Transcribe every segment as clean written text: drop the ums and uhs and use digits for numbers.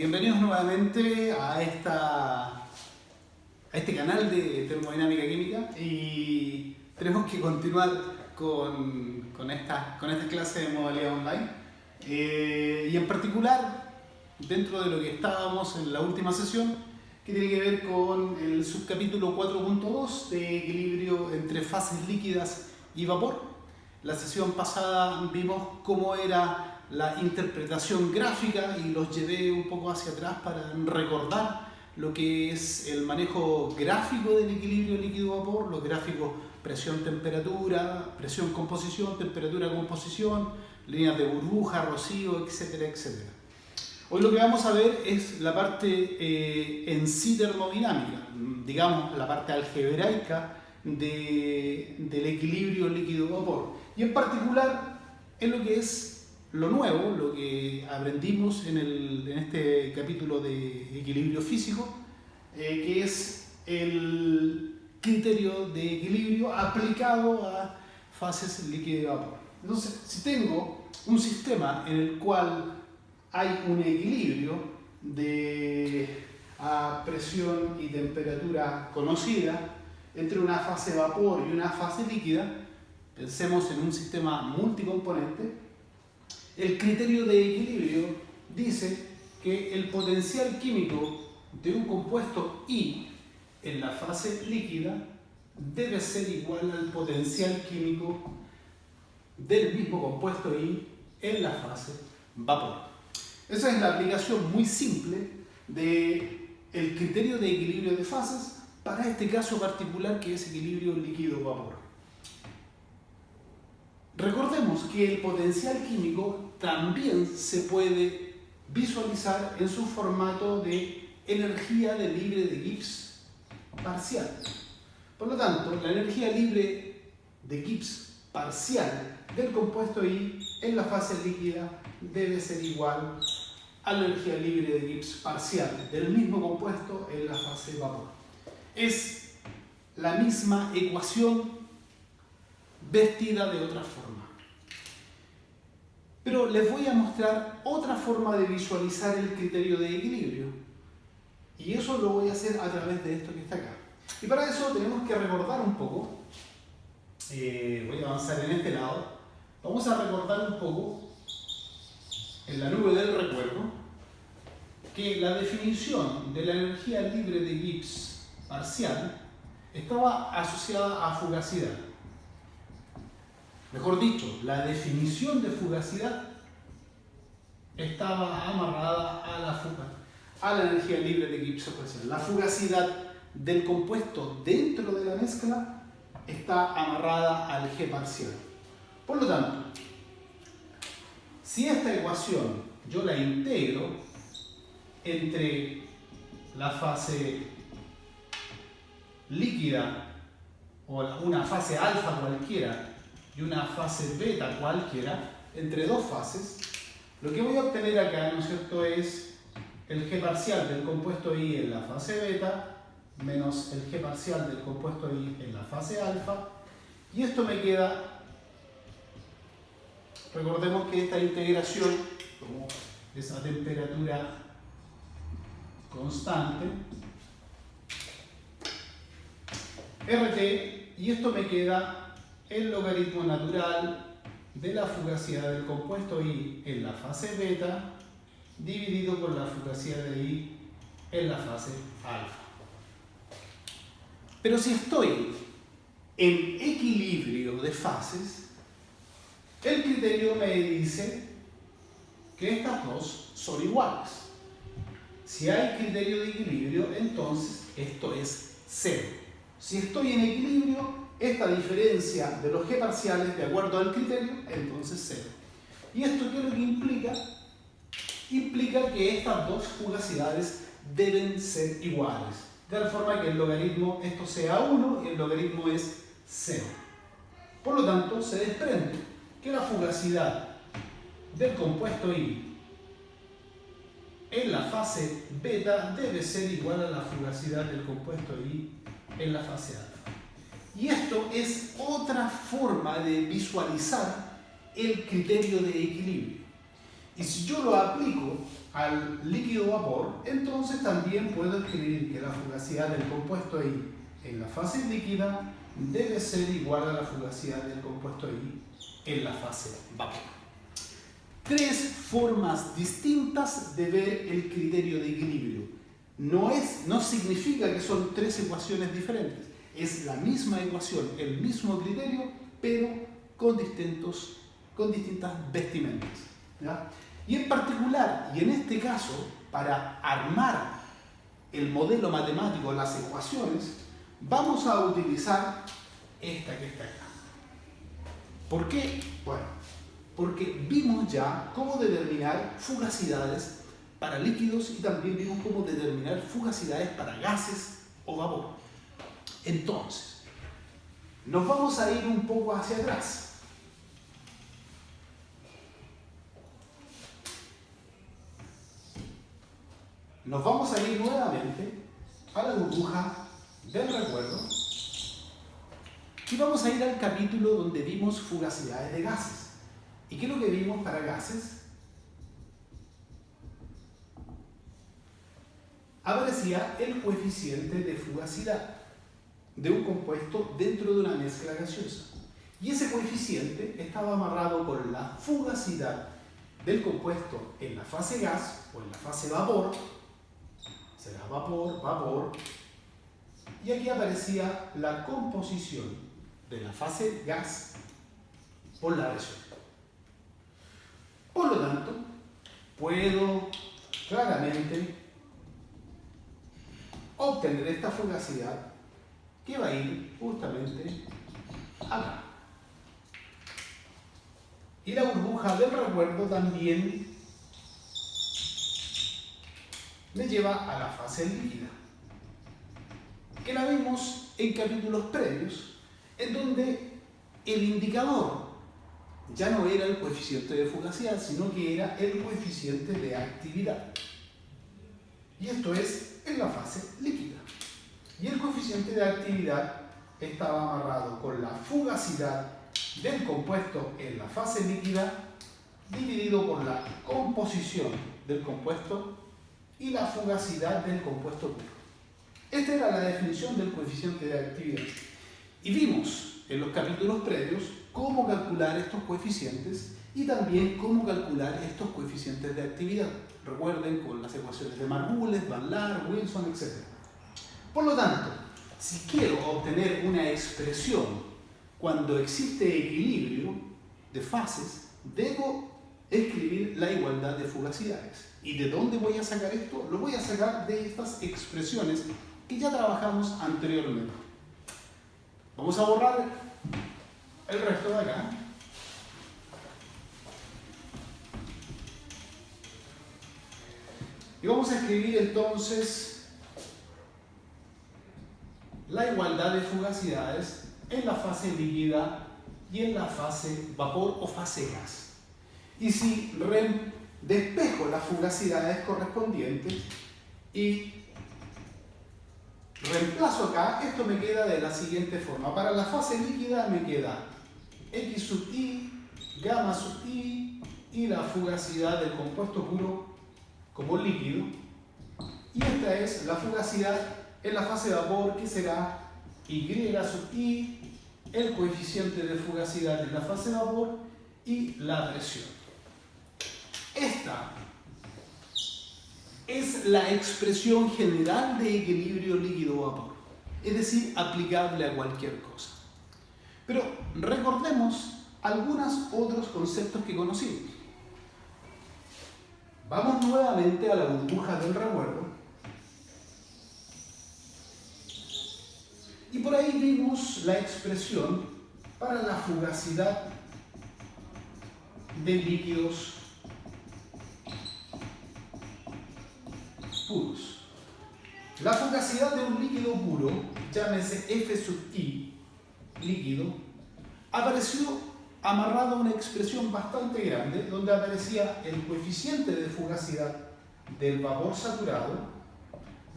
Bienvenidos nuevamente a este canal de termodinámica química y tenemos que continuar con esta clase de modalidad online y en particular dentro de lo que estábamos en la última sesión que tiene que ver con el subcapítulo 4.2 de equilibrio entre fases líquidas y vapor. La sesión pasada vimos cómo era la interpretación gráfica y los llevé un poco hacia atrás para recordar lo que es el manejo gráfico del equilibrio líquido-vapor, los gráficos presión-temperatura, presión-composición, temperatura-composición, líneas de burbuja, rocío, etcétera, etcétera. Hoy lo que vamos a ver es la parte en sí termodinámica, digamos la parte algebraica del equilibrio líquido-vapor y en particular en lo que es lo nuevo, lo que aprendimos en este capítulo de equilibrio físico, que es el criterio de equilibrio aplicado a fases líquido y vapor. Entonces, si tengo un sistema en el cual hay un equilibrio a presión y temperatura conocida entre una fase vapor y una fase líquida, pensemos en un sistema multicomponente. El criterio de equilibrio dice que el potencial químico de un compuesto I en la fase líquida debe ser igual al potencial químico del mismo compuesto I en la fase vapor. Esa es la aplicación muy simple del criterio de equilibrio de fases para este caso particular que es equilibrio líquido-vapor. Recordemos que el potencial químico también se puede visualizar en su formato de energía de libre de Gibbs parcial. Por lo tanto, la energía libre de Gibbs parcial del compuesto I en la fase líquida debe ser igual a la energía libre de Gibbs parcial del mismo compuesto en la fase vapor. Es la misma ecuación vestida de otra forma. Pero les voy a mostrar otra forma de visualizar el criterio de equilibrio. Y eso lo voy a hacer a través de esto que está acá. Y para eso tenemos que recordar un poco. Voy a avanzar en este lado. Vamos a recordar un poco, en la nube del recuerdo, que la definición de la energía libre de Gibbs parcial estaba asociada a fugacidad. Mejor dicho, la definición de fugacidad estaba amarrada a la energía libre de Gibbs parcial. La fugacidad del compuesto dentro de la mezcla está amarrada al G parcial. Por lo tanto, si esta ecuación yo la integro entre la fase líquida o una fase alfa cualquiera y una fase beta cualquiera, entre dos fases, lo que voy a obtener acá, ¿no es cierto?, es el G parcial del compuesto I en la fase beta menos el G parcial del compuesto I en la fase alfa, y esto me queda, recordemos que esta integración, como es a temperatura constante, RT, y esto me queda el logaritmo natural de la fugacidad del compuesto I en la fase beta dividido por la fugacidad de I en la fase alfa. Pero si estoy en equilibrio de fases, el criterio me dice que estas dos son iguales. Si hay criterio de equilibrio, entonces esto es cero. Si estoy en equilibrio, esta diferencia de los G parciales, de acuerdo al criterio, entonces cero. ¿Y esto qué es lo que implica? Implica que estas dos fugacidades deben ser iguales. De tal forma que el logaritmo, esto sea 1 y el logaritmo es 0. Por lo tanto, se desprende que la fugacidad del compuesto I en la fase beta debe ser igual a la fugacidad del compuesto I en la fase alfa. Y esto es otra forma de visualizar el criterio de equilibrio. Y si yo lo aplico al líquido vapor, entonces también puedo escribir que la fugacidad del compuesto I en la fase líquida debe ser igual a la fugacidad del compuesto I en la fase vapor. Tres formas distintas de ver el criterio de equilibrio. No significa que son tres ecuaciones diferentes. Es la misma ecuación, el mismo criterio, pero con distintas vestimentas, ¿ya? Y en particular, y en este caso, para armar el modelo matemático, las ecuaciones, vamos a utilizar esta que está acá. ¿Por qué? Bueno, porque vimos ya cómo determinar fugacidades para líquidos y también vimos cómo determinar fugacidades para gases o vapor. Entonces, nos vamos a ir un poco hacia atrás. Nos vamos a ir nuevamente a la burbuja del recuerdo y vamos a ir al capítulo donde vimos fugacidades de gases. ¿Y qué es lo que vimos para gases? Aparecía el coeficiente de fugacidad de un compuesto dentro de una mezcla gaseosa. Y ese coeficiente estaba amarrado con la fugacidad del compuesto en la fase gas o en la fase vapor. Será vapor, vapor. Y aquí aparecía la composición de la fase gas por la presión. Por lo tanto, puedo claramente obtener esta fugacidad que va a ir justamente acá. Y la burbuja del recuerdo también me lleva a la fase líquida, que la vimos en capítulos previos, en donde el indicador ya no era el coeficiente de fugacidad, sino que era el coeficiente de actividad. Y esto es en la fase líquida. Y el coeficiente de actividad estaba amarrado con la fugacidad del compuesto en la fase líquida dividido por la composición del compuesto y la fugacidad del compuesto puro. Esta era la definición del coeficiente de actividad. Y vimos en los capítulos previos cómo calcular estos coeficientes y también cómo calcular estos coeficientes de actividad. Recuerden, con las ecuaciones de Margules, Van Laar, Wilson, etc. Por lo tanto, si quiero obtener una expresión cuando existe equilibrio de fases, debo escribir la igualdad de fugacidades. ¿Y de dónde voy a sacar esto? Lo voy a sacar de estas expresiones que ya trabajamos anteriormente. Vamos a borrar el resto de acá. Y vamos a escribir entonces la igualdad de fugacidades en la fase líquida y en la fase vapor o fase gas. Y si despejo las fugacidades correspondientes y reemplazo acá, esto me queda de la siguiente forma. Para la fase líquida me queda X sub I, gamma sub I y la fugacidad del compuesto puro como líquido. Y esta es la fugacidad en la fase vapor, que será Y sub I, el coeficiente de fugacidad en la fase vapor y la presión. Esta es la expresión general de equilibrio líquido-vapor, es decir, aplicable a cualquier cosa. Pero recordemos algunos otros conceptos que conocimos. Vamos nuevamente a la burbuja del recuerdo. Y por ahí vimos la expresión para la fugacidad de líquidos puros. La fugacidad de un líquido puro, llámese F sub I, líquido, apareció amarrado a una expresión bastante grande donde aparecía el coeficiente de fugacidad del vapor saturado,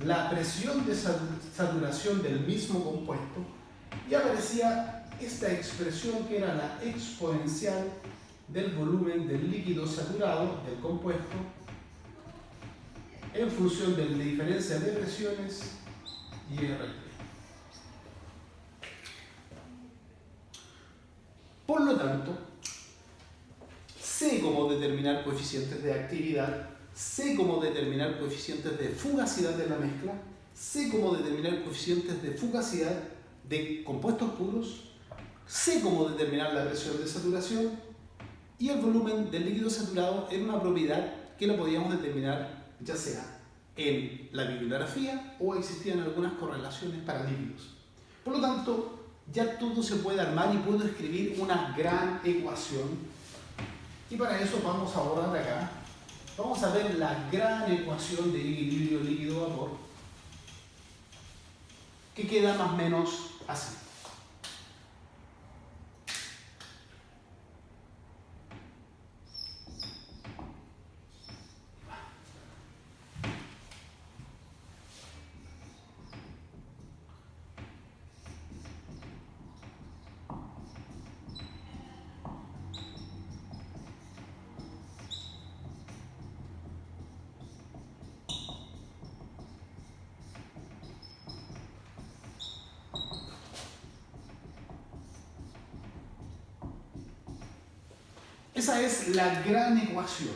la presión de saturación del mismo compuesto y aparecía esta expresión que era la exponencial del volumen del líquido saturado del compuesto en función de la diferencia de presiones y RT. Por lo tanto, sé cómo determinar coeficientes de actividad, sé cómo determinar coeficientes de fugacidad de la mezcla, sé cómo determinar coeficientes de fugacidad de compuestos puros, sé cómo determinar la presión de saturación y el volumen del líquido saturado en una propiedad que lo podíamos determinar ya sea en la bibliografía o existían algunas correlaciones para líquidos. Por lo tanto, ya todo se puede armar y puedo escribir una gran ecuación. Y para eso vamos a borrar acá. Vamos a ver la gran ecuación de equilibrio líquido-vapor, que queda más o menos así. Esa es la gran ecuación.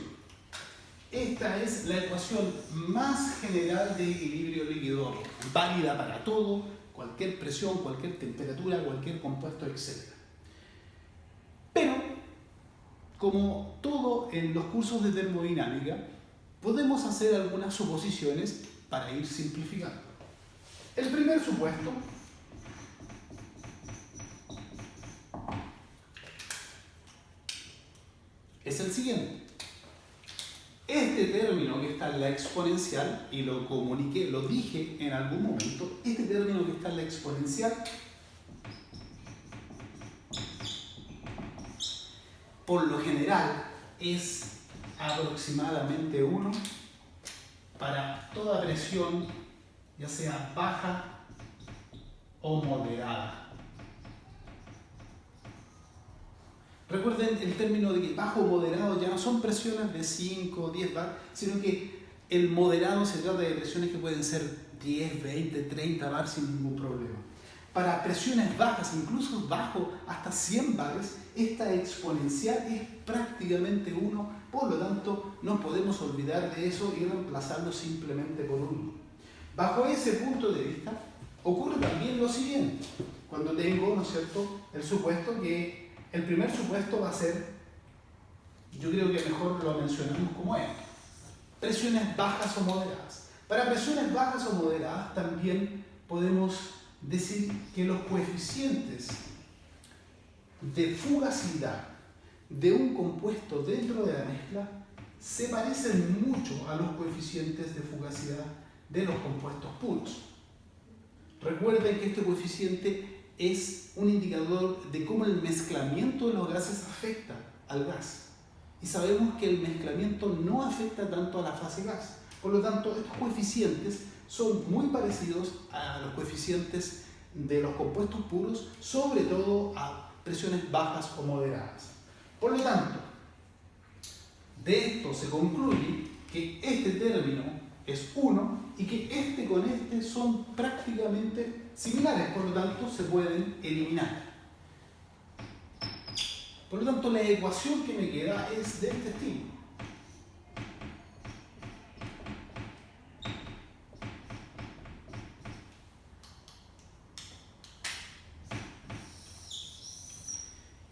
Esta es la ecuación más general de equilibrio líquido-vapor, válida para todo, cualquier presión, cualquier temperatura, cualquier compuesto, etc. Pero, como todo en los cursos de termodinámica, podemos hacer algunas suposiciones para ir simplificando. El primer supuesto es el siguiente. Este término que está en la exponencial, y lo comuniqué, lo dije en algún momento, este término que está en la exponencial, por lo general es aproximadamente 1 para toda presión, ya sea baja o moderada. Recuerden el término de que bajo o moderado ya no son presiones de 5 o 10 bar, sino que el moderado se trata de presiones que pueden ser 10, 20, 30 bar sin ningún problema. Para presiones bajas, incluso bajo hasta 100 bares, esta exponencial es prácticamente 1, por lo tanto no podemos olvidar de eso y reemplazarlo simplemente por 1. Bajo ese punto de vista, ocurre también lo siguiente. Cuando tengo, ¿no es cierto?, el supuesto que el primer supuesto va a ser, yo creo que mejor lo mencionamos como es, presiones bajas o moderadas. Para presiones bajas o moderadas también podemos decir que los coeficientes de fugacidad de un compuesto dentro de la mezcla se parecen mucho a los coeficientes de fugacidad de los compuestos puros. Recuerden que este coeficiente es un indicador de cómo el mezclamiento de los gases afecta al gas. Y sabemos que el mezclamiento no afecta tanto a la fase gas. Por lo tanto, estos coeficientes son muy parecidos a los coeficientes de los compuestos puros, sobre todo a presiones bajas o moderadas. Por lo tanto, de esto se concluye que este término es 1 y que este con este son prácticamente similares, por lo tanto se pueden eliminar. Por lo tanto, la ecuación que me queda es de este estilo.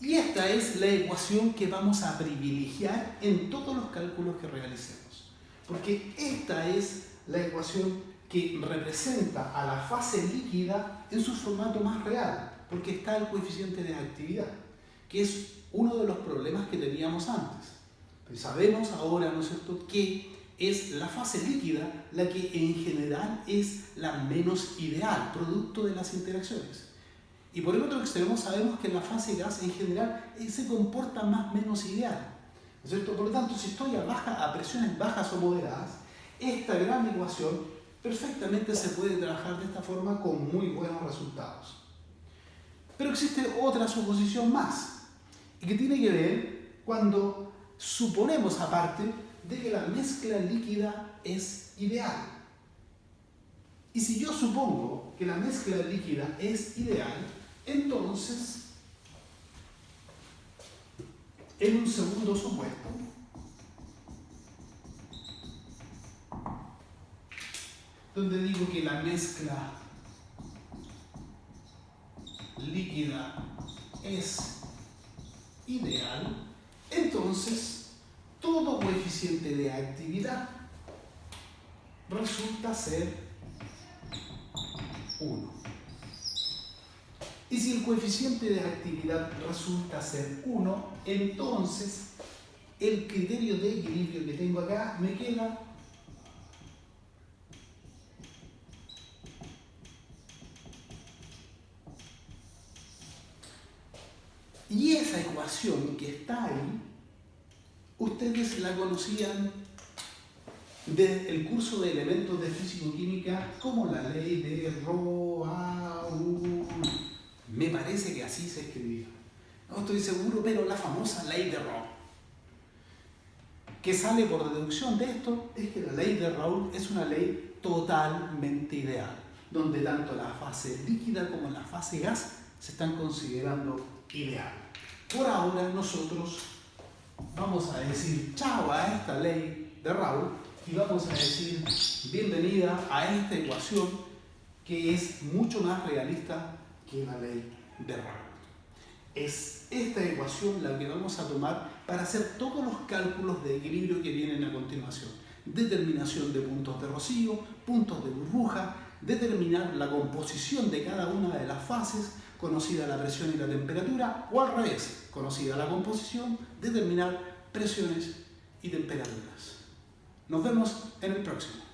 Y esta es la ecuación que vamos a privilegiar en todos los cálculos que realicemos. Porque esta es la ecuación que representa a la fase líquida en su formato más real, porque está el coeficiente de actividad, que es uno de los problemas que teníamos antes. Pero sabemos ahora, ¿no es cierto?, que es la fase líquida la que en general es la menos ideal, producto de las interacciones. Y por el otro extremo sabemos que la fase gas en general se comporta más o menos ideal, ¿no es cierto? Por lo tanto, si estoy a presiones bajas o moderadas, esta gran ecuación perfectamente se puede trabajar de esta forma con muy buenos resultados. Pero existe otra suposición más, y que tiene que ver cuando suponemos aparte de que la mezcla líquida es ideal. Y si yo supongo que la mezcla líquida es ideal, entonces, en un segundo supuesto, donde digo que la mezcla líquida es ideal, entonces todo coeficiente de actividad resulta ser 1. Y si el coeficiente de actividad resulta ser 1, entonces el criterio de equilibrio que tengo acá me queda y esa ecuación que está ahí, ustedes la conocían del curso de elementos de físico-química como la ley de Rho-A-U. Me parece que así se escribía. No estoy seguro, pero la famosa ley de Rho. Que sale por deducción de esto es que la ley de Raoult es una ley totalmente ideal, donde tanto la fase líquida como la fase gas se están considerando ideal. Por ahora nosotros vamos a decir chao a esta ley de Raoult y vamos a decir bienvenida a esta ecuación que es mucho más realista que la ley de Raoult. Es esta ecuación la que vamos a tomar para hacer todos los cálculos de equilibrio que vienen a continuación. Determinación de puntos de rocío, puntos de burbuja, determinar la composición de cada una de las fases, conocida la presión y la temperatura, o al revés, conocida la composición, determinar presiones y temperaturas. Nos vemos en el próximo.